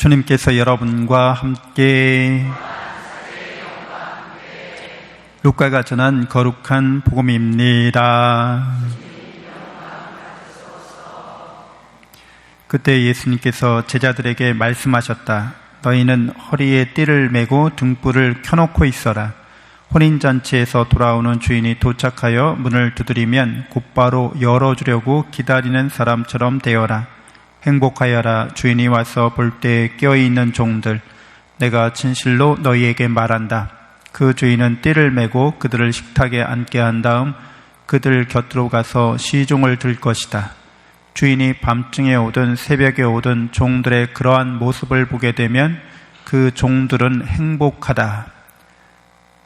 주님께서 여러분과 함께 루카가 전한 거룩한 복음입니다. 그때 예수님께서 제자들에게 말씀하셨다. 너희는 허리에 띠를 메고 등불을 켜놓고 있어라. 혼인잔치에서 돌아오는 주인이 도착하여 문을 두드리면 곧바로 열어주려고 기다리는 사람처럼 되어라. 행복하여라. 주인이 와서 볼 때 깨어있는 종들. 내가 진실로 너희에게 말한다. 그 주인은 띠를 메고 그들을 식탁에 앉게 한 다음 그들 곁으로 가서 시종을 들 것이다. 주인이 밤중에 오든 새벽에 오든 종들의 그러한 모습을 보게 되면 그 종들은 행복하다.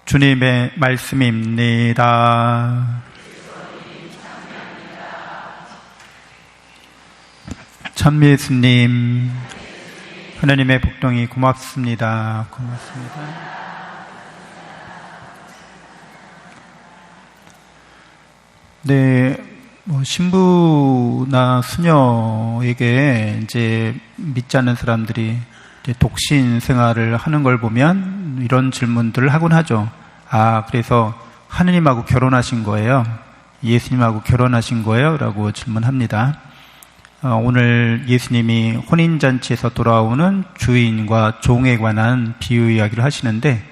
주님의 말씀입니다. 참 예수님, 하나님의 복동이 고맙습니다. 고맙습니다. 네, 신부나 수녀에게 이제 믿지 않는 사람들이 이제 독신 생활을 하는 걸 보면 이런 질문들을 하곤 하죠. 그래서 하느님하고 결혼하신 거예요? 예수님하고 결혼하신 거예요? 라고 질문합니다. 오늘 예수님이 혼인잔치에서 돌아오는 주인과 종에 관한 비유 이야기를 하시는데,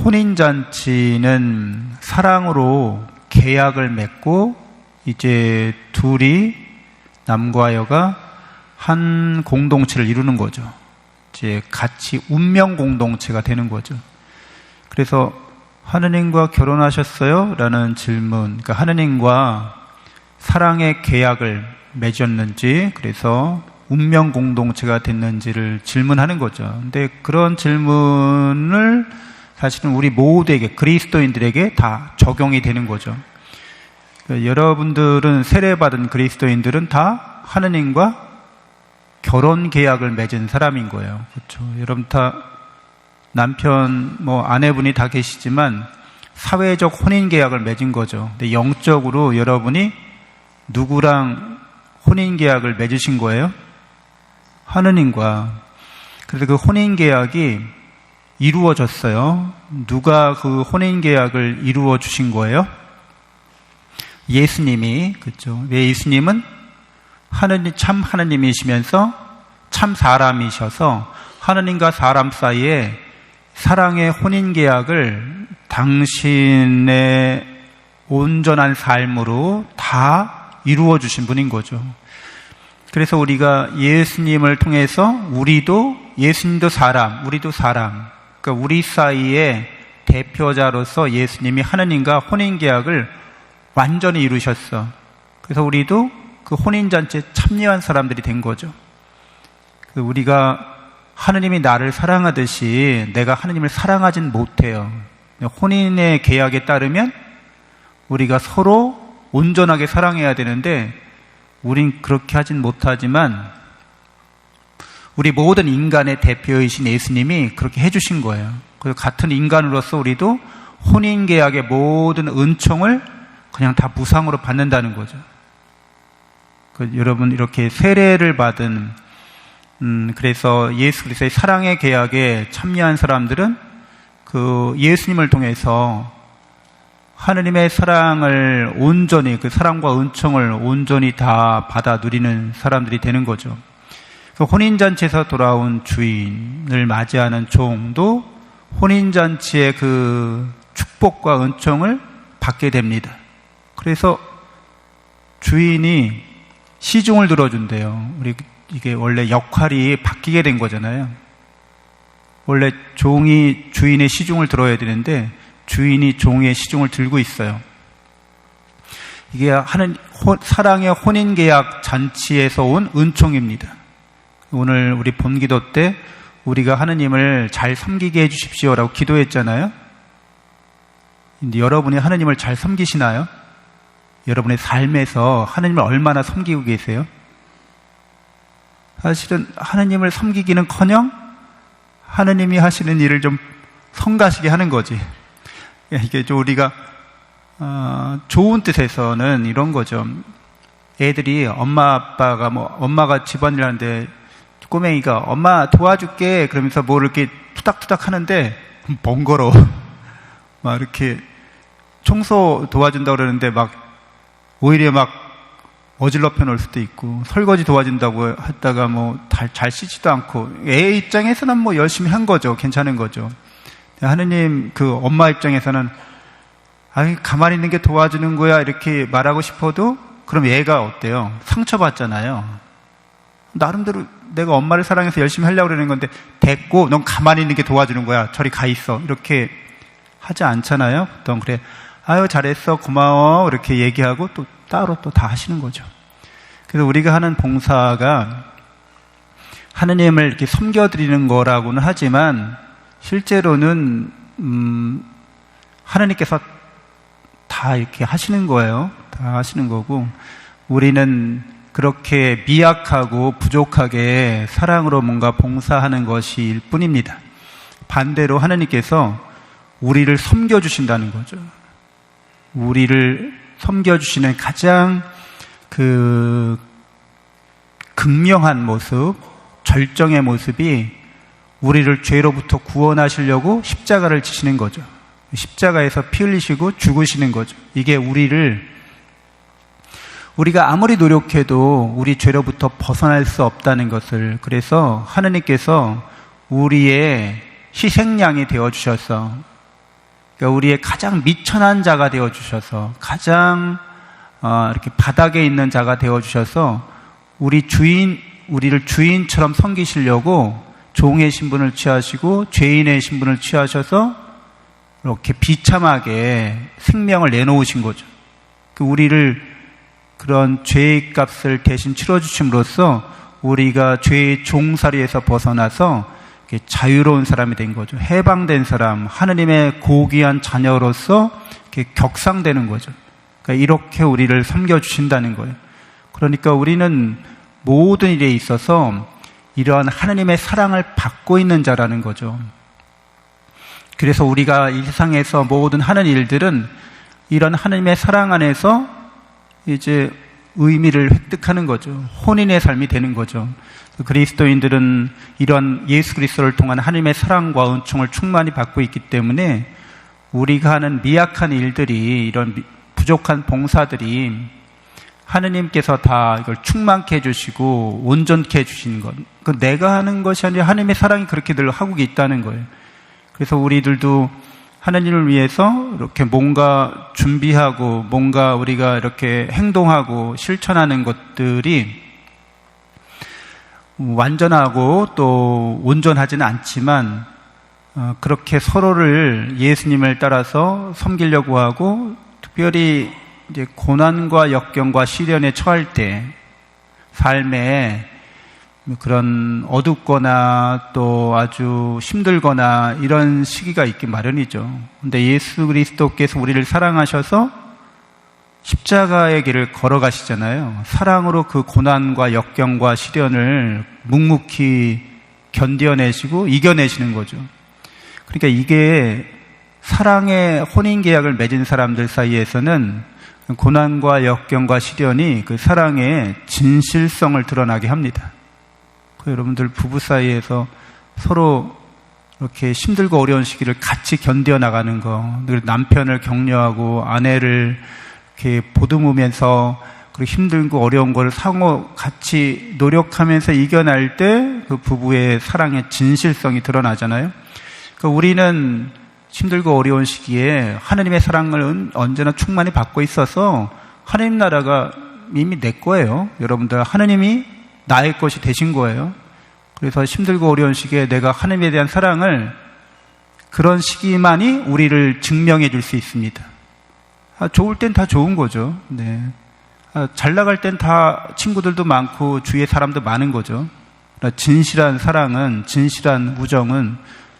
혼인잔치는 사랑으로 계약을 맺고 이제 둘이 남과 여가 한 공동체를 이루는 거죠. 이제 같이 운명 공동체가 되는 거죠. 그래서 하느님과 결혼하셨어요? 라는 질문, 그러니까 하느님과 사랑의 계약을 맺었는지, 그래서 운명 공동체가 됐는지를 질문하는 거죠. 근데 그런 질문을 사실은 우리 모두에게, 그리스도인들에게 다 적용이 되는 거죠. 그러니까 여러분들은, 세례받은 그리스도인들은 다 하느님과 결혼 계약을 맺은 사람인 거예요. 그렇죠. 여러분 다 남편, 아내분이 다 계시지만 사회적 혼인 계약을 맺은 거죠. 근데 영적으로 여러분이 누구랑 혼인 계약을 맺으신 거예요? 하느님과. 그래서 그 혼인 계약이 이루어졌어요. 누가 그 혼인 계약을 이루어 주신 거예요? 예수님이. 그렇죠. 왜? 예수님은 하느님, 참 하느님이시면서 참 사람이셔서 하느님과 사람 사이에 사랑의 혼인 계약을 당신의 온전한 삶으로 다 이루어 주신 분인 거죠. 그래서 우리가 예수님을 통해서 우리도, 예수님도 사람, 우리도 사람, 그러니까 우리 사이의 대표자로서 예수님이 하느님과 혼인계약을 완전히 이루셨어. 그래서 우리도 그 혼인잔치에 참여한 사람들이 된 거죠. 우리가 하느님이 나를 사랑하듯이 내가 하느님을 사랑하진 못해요. 혼인의 계약에 따르면 우리가 서로 온전하게 사랑해야 되는데 우린 그렇게 하진 못하지만 우리 모든 인간의 대표이신 예수님이 그렇게 해주신 거예요. 그래서 같은 인간으로서 우리도 혼인계약의 모든 은총을 그냥 다 무상으로 받는다는 거죠. 여러분, 이렇게 세례를 받은, 그래서 예수 그리스도의 사랑의 계약에 참여한 사람들은 그 예수님을 통해서 하느님의 사랑을 온전히, 그 사랑과 은총을 온전히 다 받아 누리는 사람들이 되는 거죠. 그 혼인잔치에서 돌아온 주인을 맞이하는 종도 혼인잔치의 그 축복과 은총을 받게 됩니다. 그래서 주인이 시중을 들어준대요. 이게 원래 역할이 바뀌게 된 거잖아요. 원래 종이 주인의 시중을 들어야 되는데 주인이 종의 시중을 들고 있어요. 이게 사랑의 혼인계약 잔치에서 온 은총입니다. 오늘 우리 본기도 때 우리가 하느님을 잘 섬기게 해주십시오라고 기도했잖아요. 근데 여러분이 하느님을 잘 섬기시나요? 여러분의 삶에서 하느님을 얼마나 섬기고 계세요? 사실은 하느님을 섬기기는커녕 하느님이 하시는 일을 좀 성가시게 하는 거지. 이게 좀 우리가 좋은 뜻에서는 이런 거죠. 애들이 엄마가 집안일 하는데 꼬맹이가 엄마 도와줄게 그러면서 뭘 이렇게 투닥투닥 하는데 번거로워. 막 이렇게 청소 도와준다고 그러는데 막 오히려 막 어질러 펴놓을 수도 있고, 설거지 도와준다고 했다가 뭐 잘 씻지도 않고, 애 입장에서는 뭐 열심히 한 거죠. 괜찮은 거죠. 하느님 그 엄마 입장에서는 가만히 있는 게 도와주는 거야 이렇게 말하고 싶어도 그럼 얘가 어때요? 상처받잖아요. 나름대로 내가 엄마를 사랑해서 열심히 하려고 그러는 건데 됐고 넌 가만히 있는 게 도와주는 거야. 저리 가 있어. 이렇게 하지 않잖아요. 보통 그래 아유 잘했어 고마워 이렇게 얘기하고 또 따로 또 다 하시는 거죠. 그래서 우리가 하는 봉사가 하느님을 이렇게 섬겨드리는 거라고는 하지만 실제로는 하느님께서 다 이렇게 하시는 거예요. 다 하시는 거고 우리는 그렇게 미약하고 부족하게 사랑으로 뭔가 봉사하는 것일 뿐입니다. 반대로 하느님께서 우리를 섬겨주신다는 거죠. 우리를 섬겨주시는 가장 그 극명한 모습, 절정의 모습이 우리를 죄로부터 구원하시려고 십자가를 지시는 거죠. 십자가에서 피 흘리시고 죽으시는 거죠. 이게 우리가 아무리 노력해도 우리 죄로부터 벗어날 수 없다는 것을, 그래서 하느님께서 우리의 희생양이 되어주셔서, 그러니까 우리의 가장 미천한 자가 되어주셔서, 가장 이렇게 바닥에 있는 자가 되어주셔서 우리를 주인처럼 섬기시려고 종의 신분을 취하시고 죄인의 신분을 취하셔서 이렇게 비참하게 생명을 내놓으신 거죠. 우리를 그런 죄의 값을 대신 치러주심으로써 우리가 죄의 종살이에서 벗어나서 자유로운 사람이 된 거죠. 해방된 사람, 하느님의 고귀한 자녀로서 격상되는 거죠. 그러니까 이렇게 우리를 섬겨주신다는 거예요. 그러니까 우리는 모든 일에 있어서 이러한 하느님의 사랑을 받고 있는 자라는 거죠. 그래서 우리가 이 세상에서 모든 하는 일들은 이런 하느님의 사랑 안에서 이제 의미를 획득하는 거죠. 혼인의 삶이 되는 거죠. 그리스도인들은 이런 예수 그리스도를 통한 하느님의 사랑과 은총을 충만히 받고 있기 때문에 우리가 하는 미약한 일들이, 이런 부족한 봉사들이 하느님께서 다 이걸 충만케 해주시고 온전케 해주시는 것, 내가 하는 것이 아니라 하느님의 사랑이 그렇게 늘 하고 있다는 거예요. 그래서 우리들도 하느님을 위해서 이렇게 뭔가 준비하고 뭔가 우리가 이렇게 행동하고 실천하는 것들이 완전하고 또 온전하지는 않지만 그렇게 서로를 예수님을 따라서 섬기려고 하고, 특별히 이제 고난과 역경과 시련에 처할 때 삶에 그런 어둡거나 또 아주 힘들거나 이런 시기가 있기 마련이죠. 근데 예수 그리스도께서 우리를 사랑하셔서 십자가의 길을 걸어가시잖아요. 사랑으로 그 고난과 역경과 시련을 묵묵히 견뎌내시고 이겨내시는 거죠. 그러니까 이게 사랑의 혼인계약을 맺은 사람들 사이에서는 고난과 역경과 시련이 그 사랑의 진실성을 드러나게 합니다. 여러분들 부부 사이에서 서로 이렇게 힘들고 어려운 시기를 같이 견뎌나가는 거, 남편을 격려하고 아내를 이렇게 보듬으면서 그리고 힘들고 어려운 걸 상호 같이 노력하면서 이겨낼 때 그 부부의 사랑의 진실성이 드러나잖아요. 그러니까 우리는 힘들고 어려운 시기에 하느님의 사랑을 언제나 충만히 받고 있어서 하느님 나라가 이미 내 거예요. 여러분들 하느님이 나의 것이 되신 거예요. 그래서 힘들고 어려운 시기에 내가 하느님에 대한 사랑을, 그런 시기만이 우리를 증명해 줄 수 있습니다. 좋을 땐 다 좋은 거죠. 네. 잘 나갈 땐 다 친구들도 많고 주위에 사람도 많은 거죠. 진실한 사랑은, 진실한 우정은,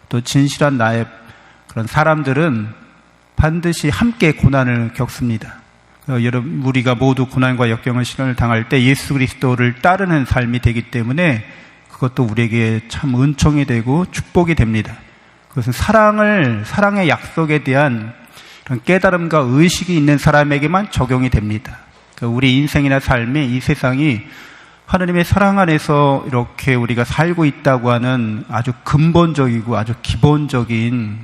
또 진실한 나의 그런 사람들은 반드시 함께 고난을 겪습니다. 여러분, 우리가 모두 고난과 역경을 시련을 당할 때 예수 그리스도를 따르는 삶이 되기 때문에 그것도 우리에게 참 은총이 되고 축복이 됩니다. 그것은 사랑의 약속에 대한 그런 깨달음과 의식이 있는 사람에게만 적용이 됩니다. 그러니까 우리 인생이나 삶이, 이 세상이 하나님의 사랑 안에서 이렇게 우리가 살고 있다고 하는 아주 근본적이고 아주 기본적인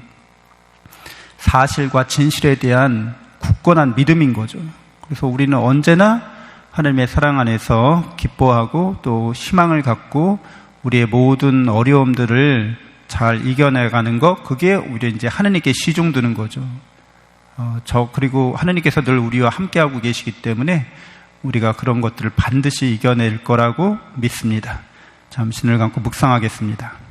사실과 진실에 대한 굳건한 믿음인 거죠. 그래서 우리는 언제나 하나님의 사랑 안에서 기뻐하고 또 희망을 갖고 우리의 모든 어려움들을 잘 이겨내가는 것, 그게 오히려 이제 하나님께 시중드는 거죠. 그리고 하나님께서 늘 우리와 함께하고 계시기 때문에 우리가 그런 것들을 반드시 이겨낼 거라고 믿습니다. 잠시 눈을 감고 묵상하겠습니다.